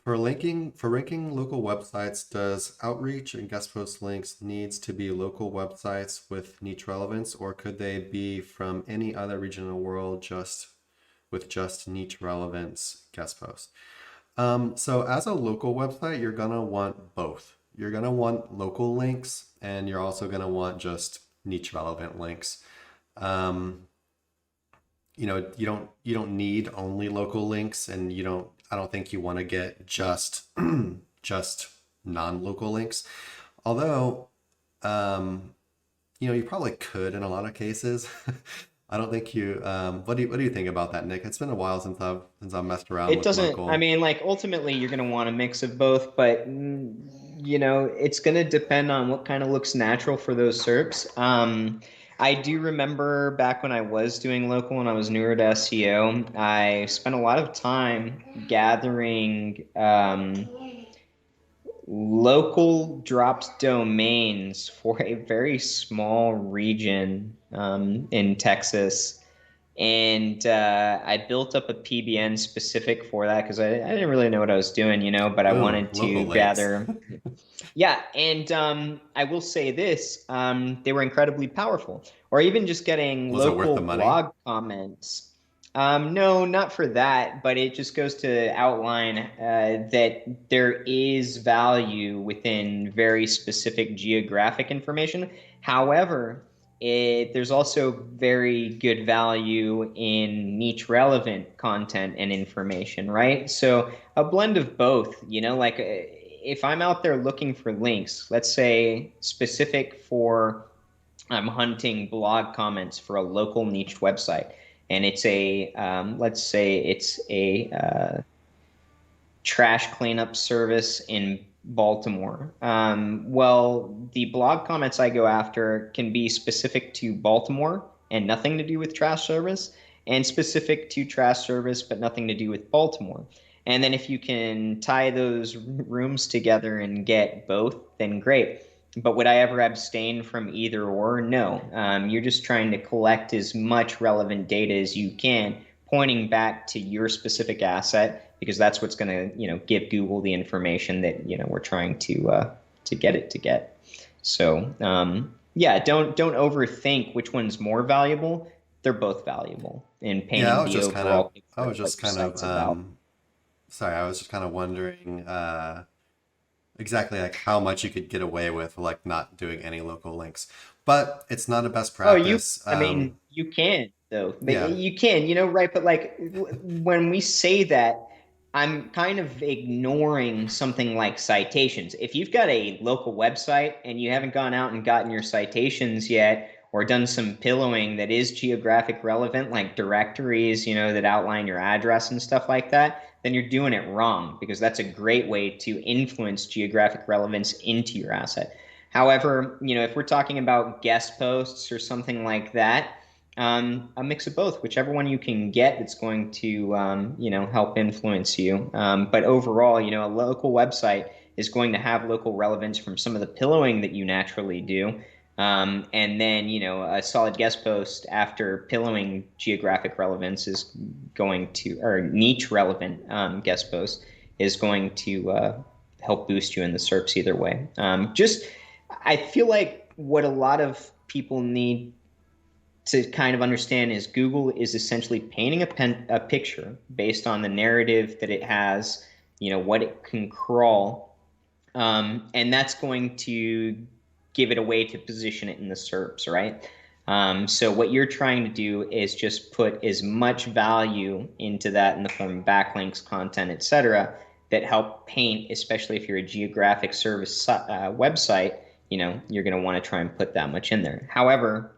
For ranking local websites, does outreach and guest post links needs to be local websites with niche relevance, or could they be from any other region in the world just niche relevance guest posts? So as a local website, you're gonna want both. You're gonna want local links, and you're also gonna want just niche relevant links. Um, you don't need only local links, and I don't think you want to get just just non-local links. Although, um, you probably could in a lot of cases. I don't think you. What do you think about that, Nick? It's been a while since I've messed around It with doesn't, I local. mean, like ultimately you're going to want a mix of both, but it's going to depend on what kind of looks natural for those SERPs. I do remember back when I was doing local and I was newer to SEO, I spent a lot of time gathering local dropped domains for a very small region in Texas. And I built up a PBN specific for that because I didn't really know what I was doing, but I Ooh, wanted local to links. gather. Yeah, and I will say this, they were incredibly powerful. Or even just getting Was it worth local the money? blog comments. No, not for that, but it just goes to outline that there is value within very specific geographic information. However, there's also very good value in niche relevant content and information, right? So a blend of both, like if I'm out there looking for links, let's say specific for I'm hunting blog comments for a local niche website, and it's let's say it's a trash cleanup service in Baltimore. Well, the blog comments I go after can be specific to Baltimore and nothing to do with trash service, and specific to trash service but nothing to do with Baltimore. And then if you can tie those rooms together and get both, then great. But would I ever abstain from either or? No. You're just trying to collect as much relevant data as you can, pointing back to your specific asset because that's what's going to give Google the information that we're trying to get it to get. So yeah, don't overthink which one's more valuable. They're both valuable in Yeah, painting the overall I picture of was what just your kind of site's about. sorry, I was just kind of wondering exactly like how much you could get away with like not doing any local links. But it's not a best Oh, you, practice. I mean, you can though. Yeah. You can, right? But like when we say that, I'm kind of ignoring something like citations. If you've got a local website and you haven't gone out and gotten your citations yet, or done some pillowing that is geographic relevant, like directories, that outline your address and stuff like that, then you're doing it wrong because that's a great way to influence geographic relevance into your asset. However, if we're talking about guest posts or something like that, a mix of both, whichever one you can get that's going to, help influence you. But overall, a local website is going to have local relevance from some of the pillowing that you naturally do. And then, a solid guest post after pillowing geographic relevance is going to, or niche relevant guest post is going to help boost you in the SERPs either way. I feel like what a lot of people need to kind of understand is Google is essentially painting a picture based on the narrative that it has, what it can crawl, and that's going to give it a way to position it in the SERPs, right? So what you're trying to do is just put as much value into that in the form of backlinks, content, etc., that help paint, especially if you're a geographic service website, you're going to want to try and put that much in there. However,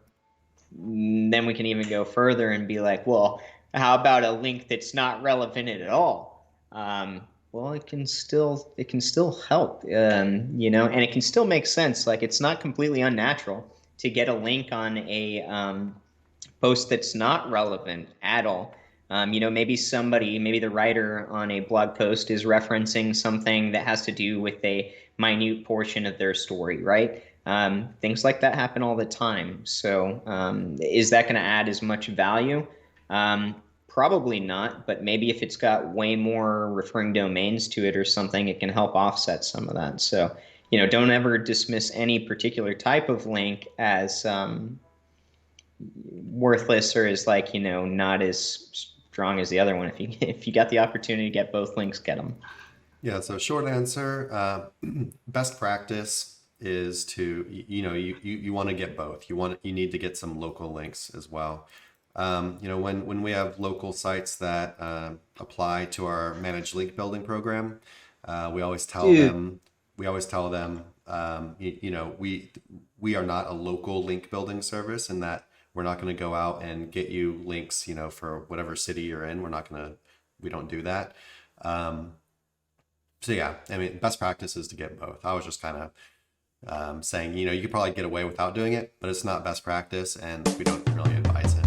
then we can even go further and be like, well, how about a link that's not relevant at all? Well, it can still help, and it can still make sense. Like it's not completely unnatural to get a link on a post that's not relevant at all. Maybe the writer on a blog post is referencing something that has to do with a minute portion of their story, right? Things like that happen all the time. So, is that going to add as much value? Um, Probably not, but maybe if it's got way more referring domains to it or something, it can help offset some of that. So, don't ever dismiss any particular type of link as worthless or as not as strong as the other one. If you got the opportunity to get both links, get them. Yeah, so short answer, best practice is to, you want to get both. You need to get some local links as well. When we have local sites that apply to our managed link building program, we always tell them, we are not a local link building service, and that we're not going to go out and get you links, for whatever city you're in. We don't do that. So yeah, I mean, best practice is to get both. I was just kind of saying, you could probably get away without doing it, but it's not best practice, and we don't really advise it.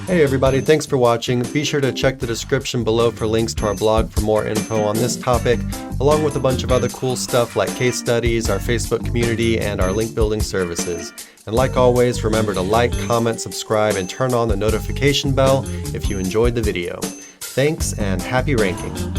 Hey everybody, thanks for watching. Be sure to check the description below for links to our blog for more info on this topic, along with a bunch of other cool stuff like case studies, our Facebook community, and our link building services. And like always, remember to like, comment, subscribe, and turn on the notification bell if you enjoyed the video. Thanks, and happy ranking.